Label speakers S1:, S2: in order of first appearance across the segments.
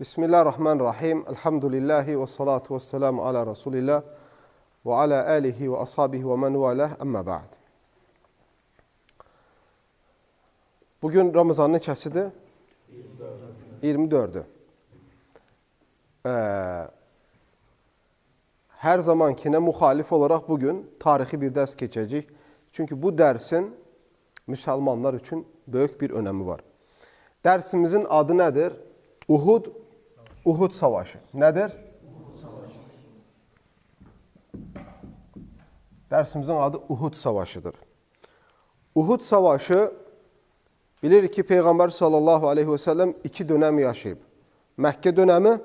S1: Bismillahirrahmanirrahim. Elhamdülillahi ve salatu ve selamu ala Resulillah ve ala alihi ve ashabihi ve men valah amma ba'd. Bugün Ramazanın neçəsidir? 24'ü. Her zamankine muhalif olarak bugün tarihi bir ders geçecek. Çünkü bu dersin Müslümanlar için büyük bir önemi var. Dersimizin adı nedir? Uhud Savaşı. Nedir? Dersimizin adı Uhud Savaşıdır. Uhud Savaşı bilir ki Peygamber sallallahu aleyhi ve sellem iki dönem yaşayıb. Məkkə dönemi,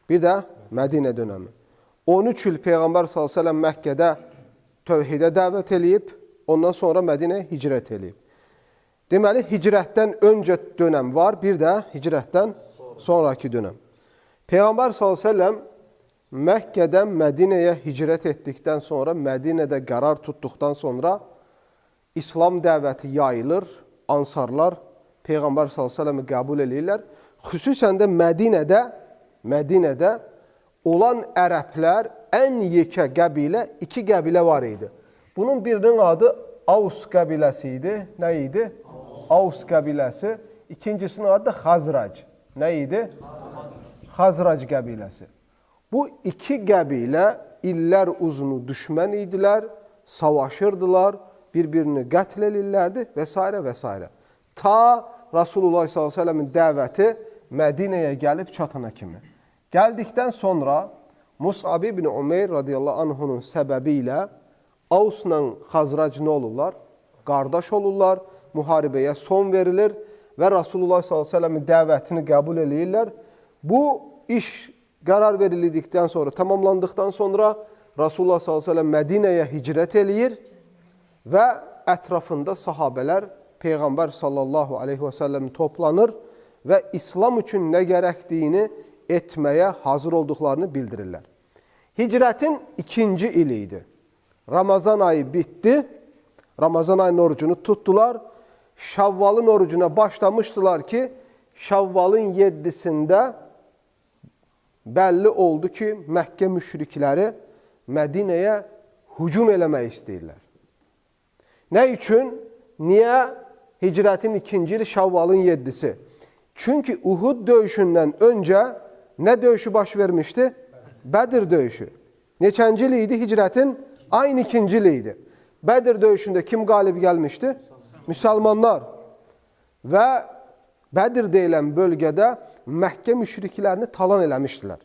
S1: bir də Mədinə dönemi. 13 il Peygamber sallallahu aleyhi ve sellem Məkkədə tövhidə dəvət eləyib, ondan sonra Mədinəyə hicrət eləyib. Deməli, hicrətdən öncə dönəm var, bir də hicrətdən sonraki dönəm. Peygamber sallallahu aleyhi ve sellem Məkkədən Mədinəyə hicrət etdikdən sonra, Mədinədə qərar tutduqdan sonra İslam dəvəti yayılır, ansarlar Peygamber sallallahu aleyhi ve sellem'i qəbul edirlər. Xüsusən də Mədinədə olan ərəblər ən yekə qəbilə, iki qəbilə var idi. Bunun birinin adı Avs qəbiləsi idi. Nə idi? Avs qəbiləsi. İkincisinin adı da Xazrac. Nə idi? Xazrac qəbiləsi. Bu iki qəbilə illər uzunu düşmən idilər, savaşırdılar, bir-birini qətl edirlərdi və s. və s. Ta Rasulullah s.ə.v-in dəvəti Mədinəyə gəlib çatana kimi. Gəldikdən sonra Mus'ab ibn Umeyr radiyallahu anhunun səbəbi ilə Avsla Xazrac nə olurlar? Qardaş olurlar, müharibəyə son verilir və Rasulullah s.ə.v-in dəvətini qəbul edirlər. Bu iş qərar verildikdən sonra, tamamlandıqdan sonra Rasulullah s.ə.v Mədinəyə hicrət eləyir və ətrafında sahabələr Peyğəmbər sallallahu aleyhi və səlləm toplanır və İslam üçün nə gərəkdiyini etməyə hazır olduqlarını bildirirlər. Hicrətin ikinci ili idi. Ramazan ayı bitdi. Ramazan ayının orucunu tutdular. Şavvalın orucuna başlamışdılar ki, Şavvalın 7'sində bəlli oldu ki, Məkkə müşrikləri Mədinəyə hücum eləmək istəyirlər. Nə üçün? Niyə? Hicrətin ikinci ili Şavvalın 7'si. Çünki Uhud döyüşündən öncə nə döyüşü baş vermişdi? Bədir döyüşü. Neçənci il idi? Hicrətin ayın ikinci ili idi. Bədir döyüşündə kim qalib gəlmişdi? Müsəlmanlar. Və Bədir deyilən bölgədə Məkkə müşriklərini talan eləmişdilər.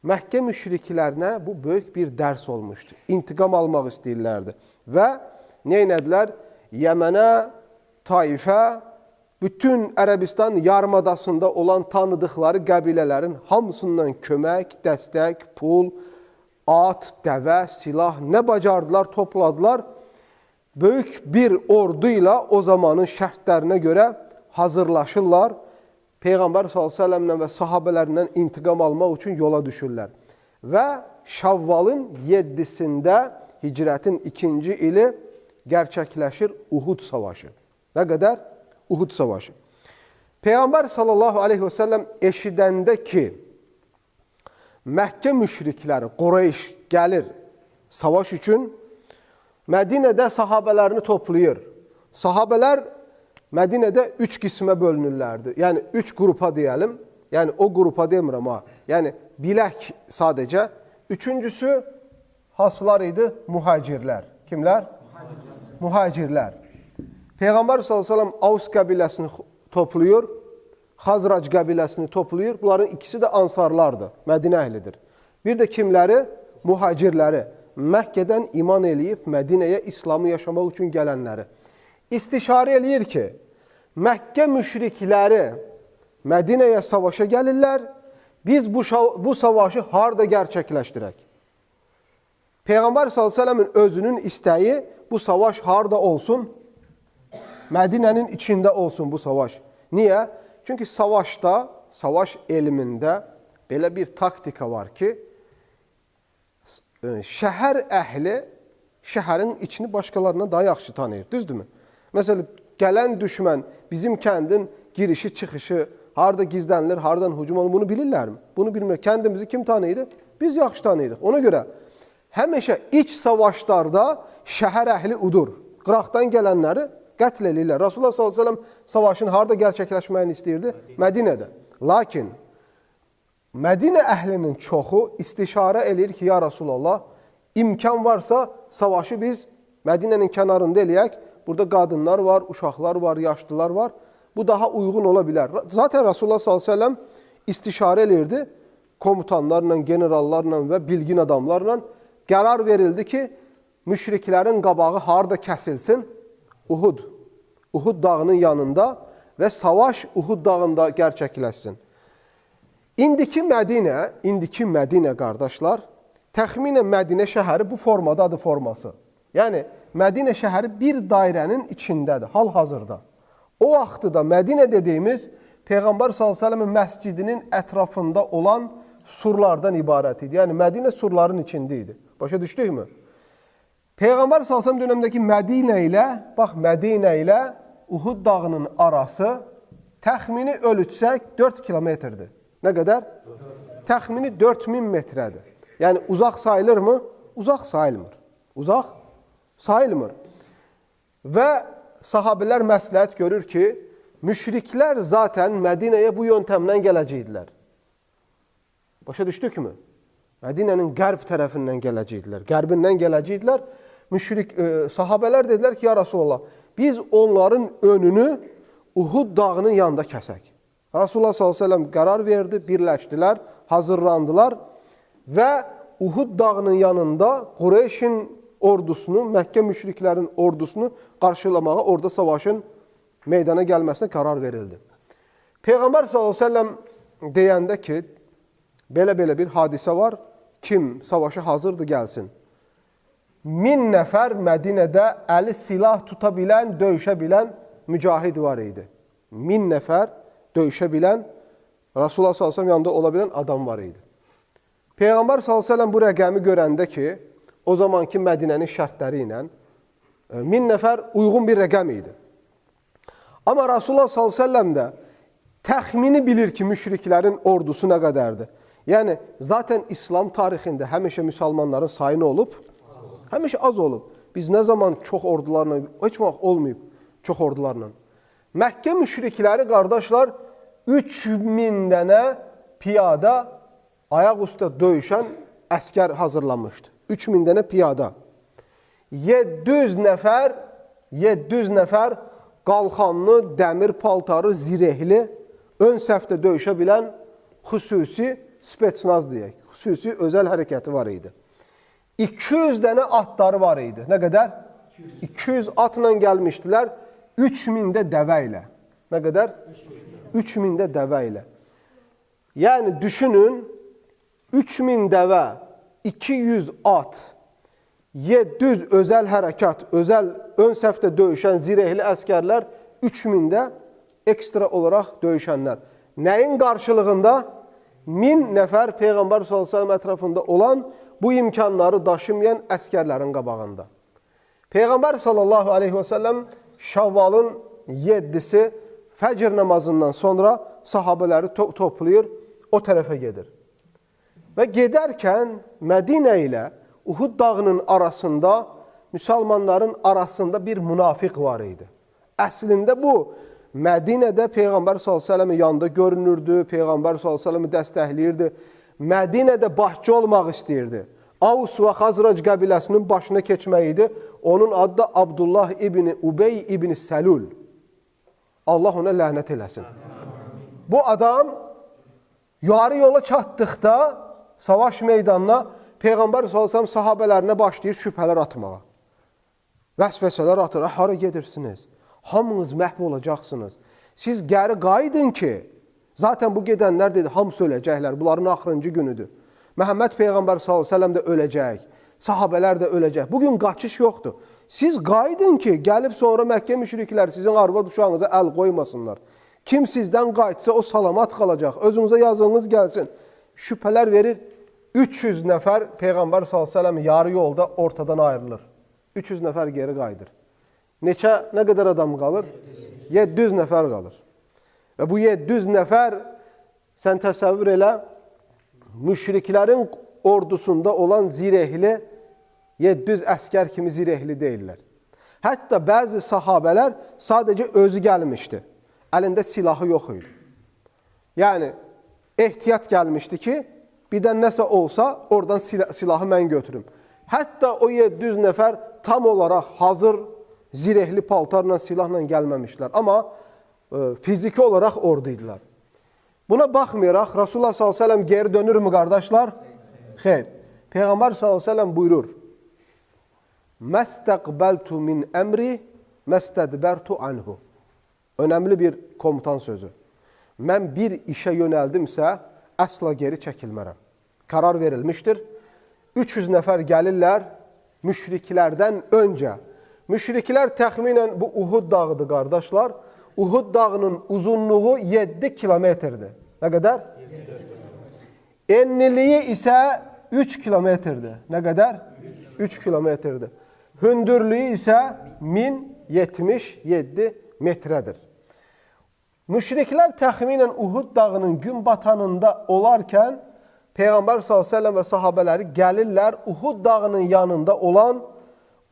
S1: Məkkə müşriklərinə bu böyük bir dərs olmuşdu. İntiqam almaq istəyirlərdi. Və nə etdilər? Yəmənə, Taifə, bütün Ərəbistan yarımadasında olan tanıdıqları qəbilələrin hamısından kömək, dəstək, pul, at, dəvə, silah nə bacardılar, topladılar. Böyük bir ordu ilə o zamanın şərtlərinə görə hazırlaşırlar. Peyğəmbər s.ə.v və sahabələrindən intiqam almaq üçün yola düşürlər. Və Şavvalın 7'sində hicrətin ikinci ili gerçəkləşir Uhud Savaşı. Nə qədər? Uhud Savaşı. Peyğəmbər sallallahu aleyhi və səlləm eşidəndə ki, Məkkə müşrikləri, Qureyş gəlir savaş üçün, Mədinədə sahabələrini toplayır. Sahabələr Mədinədə 3 qismə bölünürlərdi. Yəni 3 qrupa deyəlim. Yəni o qrupa demirəm ha. Yəni bilək sadəcə. Üçüncüsü hansılar idi? Muhacirlər. Kimlər? Muhacirlər. Peyğəmbər s.ə.v Avs qəbiləsini toplayır, Xazrac qəbiləsini toplayır. Bunların ikisi də ansarlardır, Mədinə əhlidir. Bir də kimləri? Muhacirləri. Məkkədən iman eləyib Mədinəyə İslamı yaşamaq üçün gələnləri. İstişarə eləyir ki, Məkkə müşrikləri Mədinəyə savaşa gəlirlər, biz bu savaşı harada gerçəkləşdirək? Peyğəmbər s.ə.v-in özünün istəyi bu savaş harada olsun? Mədinənin içində olsun bu savaş. Niyə? Çünki savaşda, savaş elmində belə bir taktika var ki, şəhər əhli şəhərin içini başqalarına daha yaxşı tanıyır. Düzdürmü? Məsələn, gələn düşmən bizim kəndin girişi, çıxışı harda gizlənilir, hardan hücum olur, bunu bilirlərmi? Bunu bilmirlər. Kəndimizi kim tanıyır? Biz yaxşı tanıyırıq. Ona görə həmişə iç savaşlarda şəhər əhli udur. Qıraqdan gələnləri qətl edirlər. Rasulullah s.ə.v savaşın harda gerçəkləşməyini istəyirdi? Mədinədə. Lakin Mədinə əhlinin çoxu istişarə edir ki, ya Rasulullah, imkan varsa savaşı biz Mədinənin kənarında eləyək. Burada qadınlar var, uşaqlar var, yaşlılar var. Bu daha uyğun ola bilər. Zaten Rasulullah s.ə.v istişarə edirdi. Komutanlarla, generallarla və bilgin adamlarla qərar verildi ki, müşriklərin qabağı harda kəsilsin? Uhud. Uhud dağının yanında və savaş Uhud dağında gerçəkləşsin. İndiki Mədinə qardaşlar, təxminən Mədinə şəhəri bu formadadır forması. Yəni, Mədinə şəhəri bir dairənin içindədir, hal-hazırda. O vaxtı da Mədinə dediyimiz Peyğəmbər s.ə.v-in məscidinin ətrafında olan surlardan ibarət idi. Yəni, Mədinə surların içində idi. Başa düşdükmü? Peyğəmbər s.ə.v dönəmdəki Mədinə ilə Uhud dağının arası təxmini ölçsək 4 kilometrdir. Nə qədər? Təxmini 4000 metrədir. Yəni, uzaq sayılırmı? Uzaq sayılmır. Uzaq sayılmır. Və sahabələr məsləhət görür ki, müşriklər zaten Mədinəyə bu yöntəmlə gələcəkdilər. Başa düşdükmü? Mədinənin qərb tərəfindən gələcəkdilər. Qərbindən gələcəkdilər. Sahabələr dedilər ki, ya Rasulullah, biz onların önünü Uhud dağının yanında kəsək. Rasulullah s.ə.v qərar verdi, birləşdilər, hazırlandılar və Uhud dağının yanında Qureyşin ordusunu, Məkkə müşriklərin ordusunu qarşılamağa, orada savaşın meydana gəlməsinə qərar verildi. Peyğəmbər s.ə.v deyəndə ki, belə bir hadisə var, kim savaşa hazırdır gəlsin. 1000 nəfər Mədinədə əli silah tuta bilən, döyüşə bilən mücahid var idi. 1000 nəfər döyüşə bilən, Rasulullah s.ə.v yanında ola bilən adam var idi. Peyğəmbər s.ə.v bu rəqəmi görəndə ki, o zamanki Mədinənin şərtləri ilə 1000 nəfər uyğun bir rəqəm idi. Amma Rasulullah s.ə.v də təxmini bilir ki, müşriklərin ordusu nə qədərdir. Yəni, zaten İslam tarixində həmişə müsəlmanların sayı nə olub? Həmişə az olub. Biz nə zaman çox ordularla, heç vaxt olmayıb çox ordularla. Məkkə müşrikləri, qardaşlar, 3000 dənə piyada ayaq üstə döyüşən əskər hazırlamışdı. 3000 dənə piyada. 700 nəfər qalxanlı, dəmir paltarı, zirehli, ön səfdə döyüşə bilən xüsusi spetsnaz deyək, xüsusi özəl hərəkəti var idi. 200 dənə atları var idi. Nə qədər? 200 atla gəlmişdilər, 3000 də dəvə ilə. Nə qədər? 3000 də dəvə ilə. Yəni, düşünün, 3000 dəvə, 200 at, 700 özəl hərəkat, özəl ön səfdə döyüşən zirehli əskərlər, 3000 də ekstra olaraq döyüşənlər. Nəyin qarşılığında? 1000 nəfər Peyğəmbər s.ə.v ətrafında olan bu imkanları daşımayan əskərlərin qabağında. Peyğəmbər s.ə.v Şavvalın 7-si fəcr namazından sonra sahabələri toplayır, o tərəfə gedir. Və gedərkən Mədinə ilə Uhud dağının arasında, müsəlmanların arasında bir münafiq var idi. Əslində bu, Mədinədə Peyğəmbər s.ə.v yanında görünürdü, Peyğəmbər s.ə.v dəstəkləyirdi. Mədinədə başçı olmaq istəyirdi. Avs və Xazrac qəbiləsinin başına keçmək idi. Onun adı da Abdullah ibn Ubey ibn Səlul. Allah ona lənət eləsin. Bu adam yarı yola çatdıqda savaş meydanına Peyğəmbər s.ə.v sahabələrinə başlayır şübhələr atmağa. Vəsvəsələr atır, hara gedirsiniz? Hamınız məhv olacaqsınız. Siz gəri qayıdın ki, zaten bu gedənlər dedi, hamısı öləcəklər, bunların axırıncı günüdür. Məhəmməd Peyğəmbər s.ə.v də öləcək, sahabələr də öləcək. Bugün qaçış yoxdur. Siz qayıdın ki, gəlib sonra Məkkə müşriklər sizin arvad uşağınıza əl qoymasınlar. Kim sizdən qayıtsa o salamat qalacaq, özünüzə yazığınız gəlsin. Şübhələr verir, 300 nəfər Peyğəmbər s.ə.v yarı yolda ortadan ayrılır. 300 nəfər geri qayıdır. Nə qədər adam qalır? 700 nəfər qalır. Və bu 700 nəfər, sən təsəvvür elə, müşriklərin ordusunda olan zirehli 700 əskər kimi zirehli deyirlər. Hətta bəzi sahabələr sadəcə özü gəlmişdi. Əlində silahı yox idi. Yəni, ehtiyat gəlmişdi ki, birdən nəsə olsa, oradan silahı mən götürüm. Hətta o 700 nəfər tam olaraq hazır zirehli paltarla, silahla gəlməmişlər. Amma fiziki olaraq orduydular. Buna baxmayaraq, Rasulullah s.ə.v geri dönür mü qardaşlar? Xeyr. Peyğəmbər s.ə.v buyurur, Məstəqbəltu min əmri, məstədbərtu anhu. Önəmli bir komutan sözü. Mən bir işə yönəldimsə, əsla geri çəkilmərəm. Karar verilmişdir. 300 nəfər gəlirlər müşriklərdən öncə. Müşriklər təxminən bu Uhud dağıdır qardaşlar. Uhud dağının uzunluğu 7 kilometrdir. Nə qədər? Enliliyi isə 3 kilometrdir. Nə qədər? 3 kilometrdir. Hündürlüyü isə 1077 metrədir. Müşriklər təxminən Uhud dağının gün batanında olarkən Peyğəmbər s.ə.v və sahabələri gəlirlər Uhud dağının yanında olan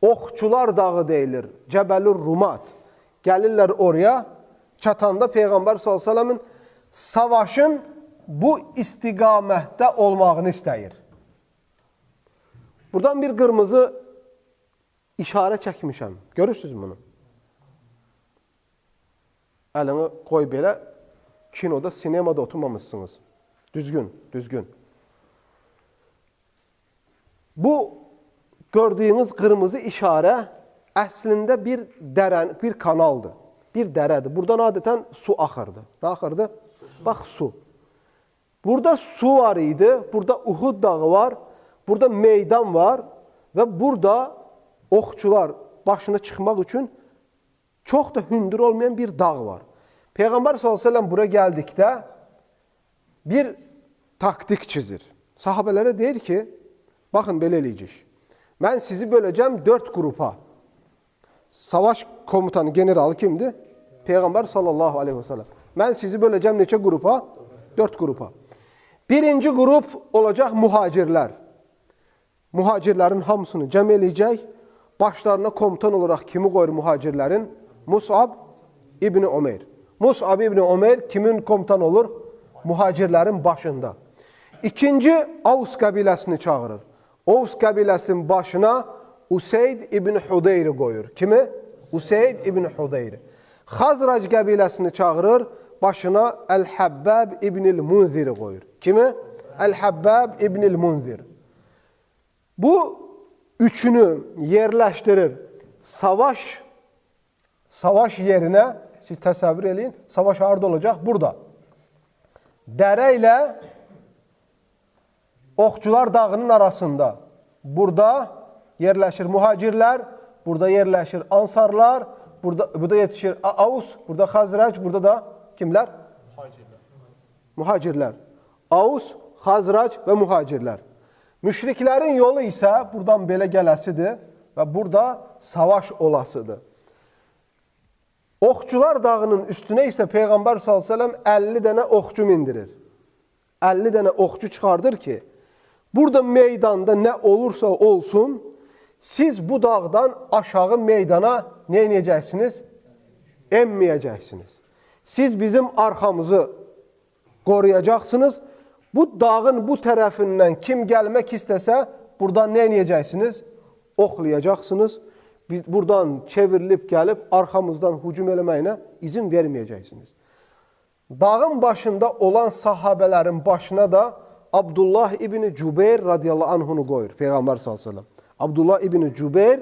S1: Oxçular dağı deyilir. Cəbəlur Rumat. Gəlirlər oraya. Çatanda Peyğəmbər s.ə.v-in savaşın bu istiqamətdə olmağını istəyir. Buradan bir qırmızı işarə çəkmişəm. Görürsünüz bunu? Əlini qoy belə, kinoda, sinemada oturmamışsınız. Düzgün, düzgün. Bu gördüyünüz qırmızı işarə əslində bir kanaldır, bir dərədir. Buradan adətən su axırdı. Nə axırdı? Bax, su. Burada su var idi, burada Uhud dağı var, burada meydan var və burada oxçular başına çıxmaq üçün çox da hündür olmayan bir dağ var. Peyğəmbər s.ə.v bura gəldikdə bir taktik çizir. Sahabələrə deyir ki, baxın belə eləyəcək. Mən sizi böləcəm 4 qrupa. Savaş komutanı, generalı kimdir? Peyğəmbər sallallahu aleyhi və səlləm. Mən sizi böləcəm neçə qrupa? 4 qrupa. Birinci qrup olacaq muhacirlər. Muhacirlərin hamısını cəm eləyəcək. Başlarına komutan olaraq kimi qoyur muhacirlərin? Mus'ab İbni Ömeyr. Mus'ab İbni Ömeyr kimin komutan olur? Muhacirlərin başında. İkinci Avs qəbiləsini çağırır. Avs qəbiləsinin başına Useyd İbni Hudeyri qoyur. Kimi? Useyd İbni Hudeyri. Xazrac qəbiləsini çağırır. Başına Əl-Həbbəb İbnil Munziri qoyur. Kimi? Əl-Həbbəb İbnil Munzir. Bu üçünü yerləşdirir. Savaş yerinə, siz təsəvvür eləyin, savaş harada olacaq? Burada. Dərə ilə Oxçular dağının arasında. Burada yerləşir muhacirlər, burada yerləşir ansarlar, burada yetişir Avs, burada Xazrac, burada da kimlər? Muhacirlər. Avs, Xazrac və muhacirlər. Müşriklərin yolu isə buradan belə gələsidir və burada savaş olasıdır. Oxçular dağının üstünə isə Peyğəmbər s.ə.v 50 dənə oxçu mindirir. 50 dənə oxçu çıxardır ki, burada meydanda nə olursa olsun, siz bu dağdan aşağı meydana nə edəcəksiniz? Emməyəcəksiniz. Siz bizim arxamızı qoruyacaqsınız. Bu dağın bu tərəfindən kim gəlmək istəsə, buradan nə edəcəksiniz? Oxlayacaqsınız. Biz buradan çevrilib gəlib, arxamızdan hücum eləməyinə izin verməyəcəksiniz. Dağın başında olan sahabələrin başına da Abdullah İbni Cübeyr radiyallahu anhunu qoyur, Peyğəmbər s.ə.v. Abdullah İbni Cübeyr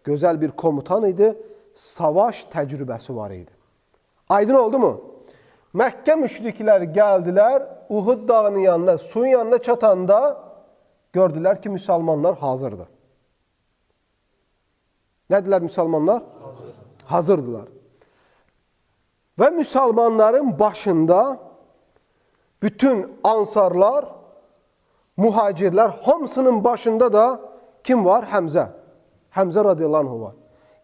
S1: gözəl bir komutan idi, savaş təcrübəsi var idi. Aydın oldu mu? Məkkə müşrikləri gəldilər, Uhud dağının yanına, suyun yanına çatanda gördülər ki, müsəlmanlar hazırdır. Nədirlər müsəlmanlar? Hazırdılar. Və müsəlmanların başında bütün ansarlar, muhacirlər, hamısının başında da kim var? Həmzə. Həmzə radiyallahu anhu var.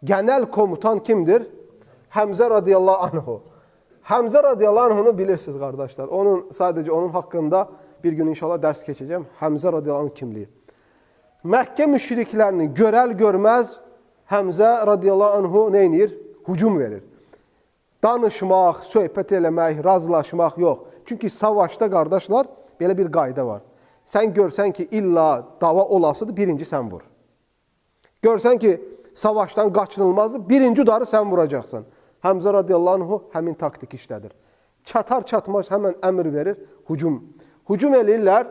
S1: Genel komutan kimdir? Həmzə radiyallahu anhu. Həmzə radiyallahu anhunu bilirsiniz qardaşlar. Sadəcə onun haqqında bir gün inşallah dərs keçəcəm. Həmzə radiyallahu anh kimliyi. Məkkə müşriklərini görəl-görməz Həmzə radiyallahu anhu nə edir? Hücum verir. Danışmaq, söhbət eləmək, razılaşmaq yox. Çünki savaşda qardaşlar belə bir qayda var. Sən görsən ki, illa dava olasıdır, birinci sən vur. Görsən ki, savaşdan qaçınılmazdır, birinci udarı sən vuracaqsan. Həmzə radiyallahu anhu həmin taktik işlədir. Çatar-çatmaz həmən əmr verir, hücum. Hücum eləyirlər.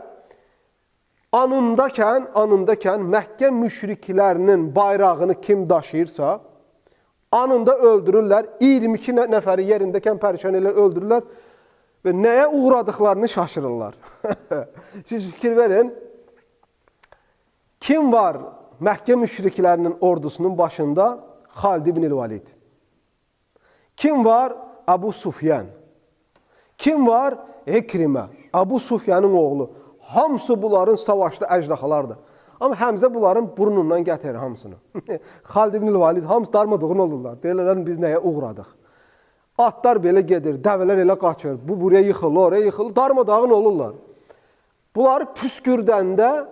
S1: Anındakən Məkkə müşriklərinin bayrağını kim daşıyırsa, anında öldürürlər. 22 nəfəri yerindəkən pərişan elər, öldürürlər və nəyə uğradıqlarını şaşırırlar. Siz fikir verin, kim var Məkkə müşriklərinin ordusunun başında? Xalid ibn Valid. Kim var? Abu Sufyan. Kim var? İkrimə. Abu Sufyanın oğlu. Hamısı bunların savaşda əcdahalardır. Amma Həmzə bunların burnundan gətirir hamısını. Xalid ibn Valid hamısı darmadağın olurlar. Deyirlər, biz nəyə uğradıq? Atlar belə gedir, dəvələr elə qaçır. Bu buraya yıxılır, oraya yıxılır. Darmadağın olurlar. Bunları püskürdəndə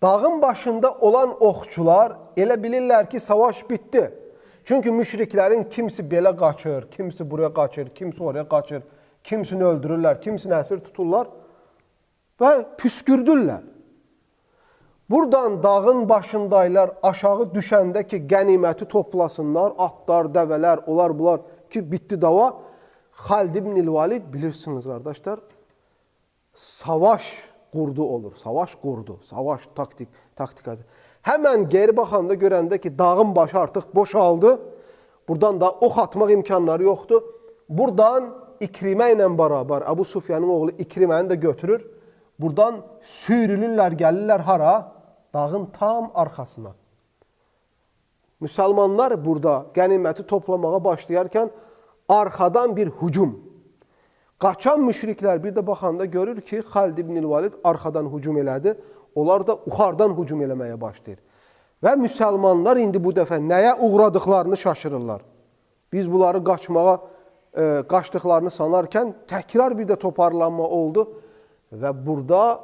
S1: dağın başında olan oxçular elə bilirlər ki, savaş bitdi. Çünki müşriklərin kimisi belə qaçır, kimisi buraya qaçır, kimisi oraya qaçır, kimisini öldürürlər, kimisini əsir tuturlar və püskürdürlər. Buradan dağın başındaylar, aşağı düşəndə ki, qəniməti toplasınlar, atlar, dəvələr, onlar bunlar ki, bitdi dava. Xalid ibn Valid bilirsiniz qardaşlar, savaş qurdu olur, savaş qurdu, savaş taktikası. Həmən geri baxanda görəndə ki, dağın başı artıq boşaldı, buradan da ox atmaq imkanları yoxdur. Buradan İkrimə ilə bərabər, Abu Sufyanın oğlu İkriməni də götürür, buradan sürülürlər, gəlirlər hara? Dağın tam arxasına. Müsəlmanlar burada qəniməti toplamağa başlayarkən arxadan bir hücum. Qaçan müşriklər bir də baxanda görür ki, Xalid ibn Valid arxadan hücum elədi. Onlar da yuxarıdan hücum eləməyə başlayır. Və müsəlmanlar indi bu dəfə nəyə uğradıqlarını şaşırırlar. Biz bunları qaçdıqlarını sanarkən təkrar bir də toparlanma oldu və burada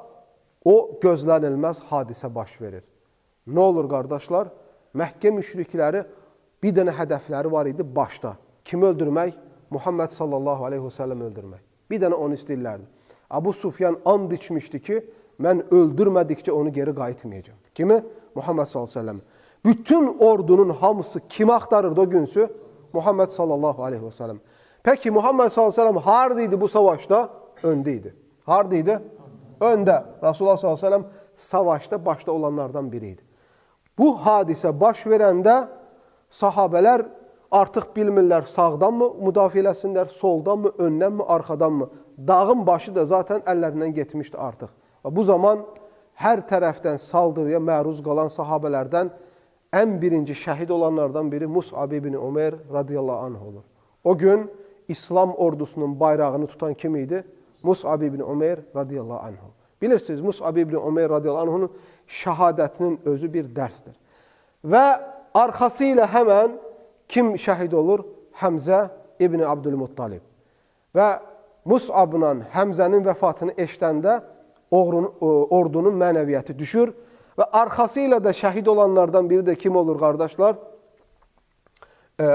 S1: o gözlənilməz hadisə baş verir. Nə olur qardaşlar? Məkkə müşrikləri bir dənə hədəfləri var idi başda. Kimi öldürmək? Muhammed sallallahu aleyhi ve sellem öldürmək. Bir dənə onu istəyirlərdi. Abu Sufyan and içmişdi ki, mən öldürmədikcə onu geri qayıtmayacağım. Kimi? Muhammed sallallahu aleyhi ve sellem. Bütün ordunun hamısı kimi axtarırdı o günsü? Muhammed sallallahu aleyhi ve sellem. Peki Muhammed sallallahu aleyhi ve sellem haradaydı bu savaşda? Öndeydi. Haradaydı? Öndə. Resulullah sallallahu aleyhi ve sellem savaşda başda olanlardan biriydi. Bu hadisə baş verəndə sahabələr artıq bilmirlər sağdan mı müdafiə eləsinlər, soldan mı, öndən mi, arxadan mı? Dağın başı da zaten əllərindən getmişdi artıq. Və bu zaman hər tərəfdən saldırıya məruz qalan sahabələrdən ən birinci şəhid olanlardan biri Mus'ab ibn Ömer radiyallahu anh olur. O gün İslam ordusunun bayrağını tutan kim idi? Mus'ab ibn Ömer radiyallahu anh. Bilirsiniz, Mus'ab ibn Ömer radiyallahu anh'ın şəhadətinin özü bir dərsdir. Və arxası ilə həmən kim şəhid olur? Həmzə ibn Abdülmuttalib. Və Mus'abla Həmzənin vəfatını eşdəndə ordunun mənəviyyəti düşür və arxası ilə də şəhid olanlardan biri də kim olur qardaşlar?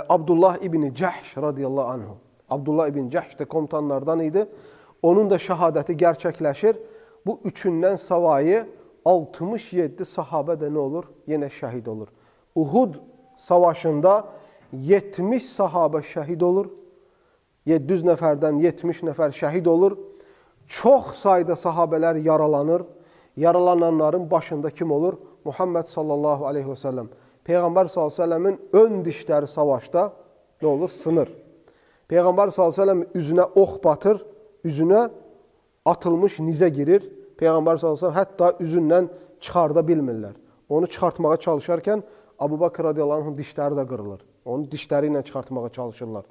S1: Abdullah ibn Cəhş radiyallahu anh. Abdullah ibn Cəhş də komutanlardan idi. Onun da şəhadəti gerçəkləşir. Bu üçündən savayı 67 sahabə də nə olur? Yenə şəhid olur. Uhud savaşında 70 sahabə şəhid olur. 700 nəfərdən 70 nəfər şəhid olur. Çox sayda sahabələr yaralanır. Yaralananların başında kim olur? Muhammed sallallahu aleyhi ve sellem. Peyğəmbər sallallahu aleyhi ve sellemin ön dişləri savaşda nə olur? Sınır. Peyğəmbər sallallahu aleyhi ve sellem üzünə ox batır, üzünə atılmış nizə girir. Peyğəmbər sallallahu aleyhi ve sellem hətta üzündən çıxarda bilmirlər. Onu çıxartmağa çalışarkən Abu Bakr radiyallahu anh'ın dişləri də qırılır. Onu dişləri ilə çıxartmağa çalışırlar.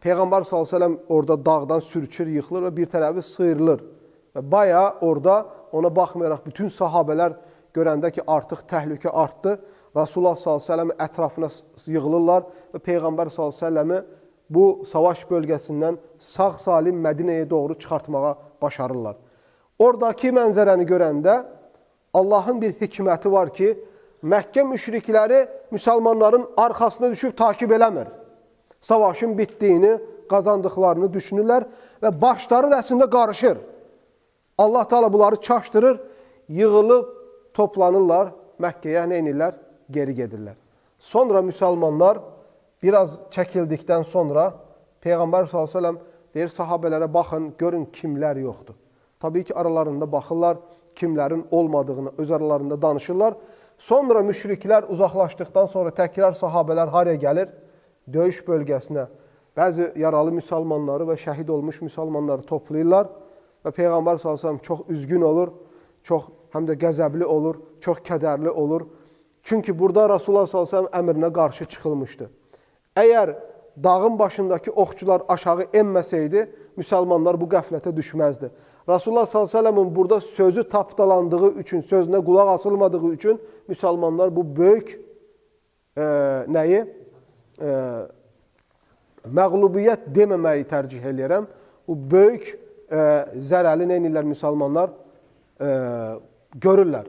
S1: Peyğəmbər sallallahu aleyhi ve sellem orada dağdan sürçür, yıxılır və bir tərəfi sıyırılır. Və bayağı orada ona baxmayaraq bütün sahabələr görəndə ki artıq təhlükə artdı. Rasulullah sallallahu aleyhi ve sellem ətrafına yığılırlar və Peyğəmbər sallallahu aleyhi ve sellemi bu savaş bölgəsindən sağ salim Mədinəyə doğru çıxartmağa başarırlar. Oradakı mənzərəni görəndə Allahın bir hikməti var ki, Məkkə müşrikləri müsəlmanların arxasına düşüb takib eləmir. Savaşın bitdiyini, qazandıqlarını düşünürlər və başları da əslində qarışır. Allah Teala bunları çaşdırır, yığılıb toplanırlar, Məkkəyə nə edirlər? Geri gedirlər. Sonra müsəlmanlar biraz çəkildikdən sonra Peyğəmbər s.ə.v deyir, sahabələrə baxın, görün kimlər yoxdur. Tabii ki, aralarında baxırlar, kimlərin olmadığını öz aralarında danışırlar. Sonra müşriklər uzaqlaşdıqdan sonra təkrar sahabələr haraya gəlir? Döyüş bölgəsinə. Bəzi yaralı müsəlmanları və şəhid olmuş müsəlmanları toplayırlar və Peyğəmbər s.ə.v çox üzgün olur, çox həm də qəzəbli olur, çox kədərli olur. Çünki burada Rasulullah s.ə.v əmrinə qarşı çıxılmışdı. Əgər dağın başındakı oxçular aşağı enməsəydi, müsəlmanlar bu qəflətə düşməzdi. Rasulullah s.ə.v-in burada sözü tapdalandığı üçün, sözünə qulaq asılmadığı üçün müsəlmanlar bu böyük nəyi? Məğlubiyyət deməməyi tərcih edirəm. Bu böyük zərəli nə edirlər müsəlmanlar? Görürlər.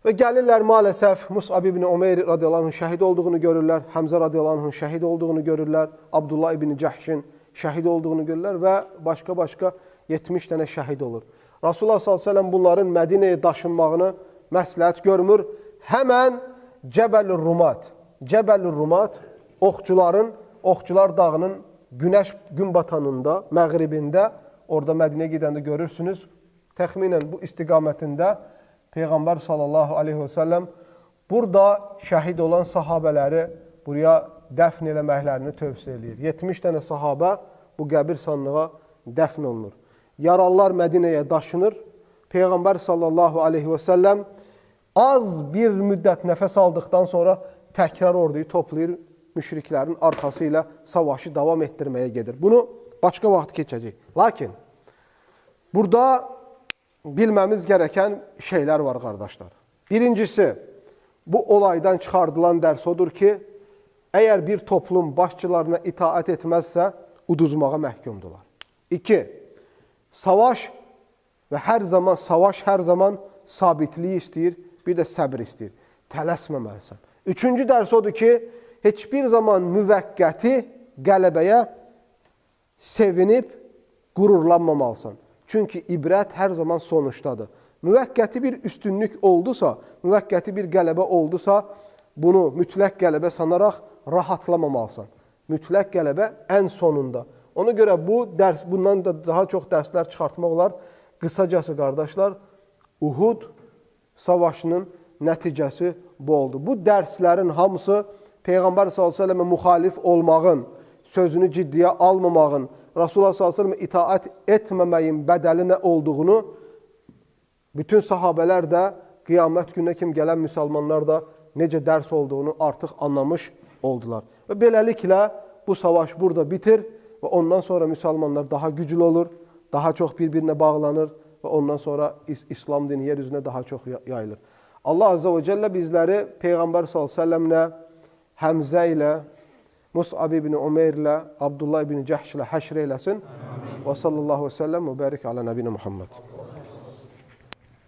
S1: Və gəlirlər maalesef Mus'ab ibn Umeyr radiyallahu anh şəhid olduğunu görürlər. Həmzə radiyallahu anh şəhid olduğunu görürlər. Abdullah ibn Cəhşin şəhid olduğunu görürlər və başqa 70 dənə şəhid olur. Rasulullah s.ə.v bunların Mədinəyə daşınmağını məsləhət görmür. Həmən Cəbəl-ül Rumat, Cəbəl-ül Rumat Oxçular dağının günəş gün batanında, məğribində, orada Mədinəyə gedəndə görürsünüz. Təxminən bu istiqamətində Peyğəmbər sallallahu aleyhi və səlləm burada şəhid olan sahabələri buraya dəfn eləməklərini tövsiyə edir. 70 dənə sahabə bu qəbir sanlığa dəfn olunur. Yaralılar Mədinəyə daşınır. Peyğəmbər sallallahu aleyhi və səlləm az bir müddət nəfəs aldıqdan sonra təkrar orduyu toplayır, müşriklərin arxası ilə savaşı davam etdirməyə gedir. Bunu başqa vaxt keçəcək. Lakin burada bilməmiz gereken şeyler var kardeşler. Birincisi, bu olaydan çıxardılan dərs odur ki, eğer bir toplum başçılarına itaat etmezse uduzmağa məhkumdular. 2. Savaş her zaman sabitliği istəyir, bir də səbir istəyir. Tələsməməlisən. 3-cü dərs odur ki, heç bir zaman müvəqqəti qələbəyə sevinib qürurlanmamalısan. Çünki ibrət hər zaman sonuçdadır. Müvəqqəti bir üstünlük oldusa, müvəqqəti bir qələbə oldusa, bunu mütləq qələbə sanaraq rahatlamamalısan. Mütləq qələbə ən sonunda. Ona görə bundan da daha çox dərslər çıxartmaq olar. Qısacası qardaşlar, Uhud savaşının nəticəsi bu oldu. Bu dərslərin hamısı Peyğəmbər s.ə.və müxalif olmağın, sözünü ciddiyə almamağın, Rasulullah s.ə.və itaat etməməyin bədəli nə olduğunu bütün sahabələr də qiyamət gününə kim gələn müsəlmanlar da necə dərs olduğunu artıq anlamış oldular. Və beləliklə bu savaş burada bitir və ondan sonra müsəlmanlar daha güclü olur, daha çox bir-birinə bağlanır və ondan sonra İslam dini yer üzünə daha çox yayılır. Allah Azze ve Celle bizləri Peyğəmbər s.ə.və Həmzə ilə, Mus'ab ibn Umeyr ilə, Abdullah ibn Cəhş ilə həşr eyləsin. Və sallallahu və səlləm və bərik alə nəbinə Muhammed.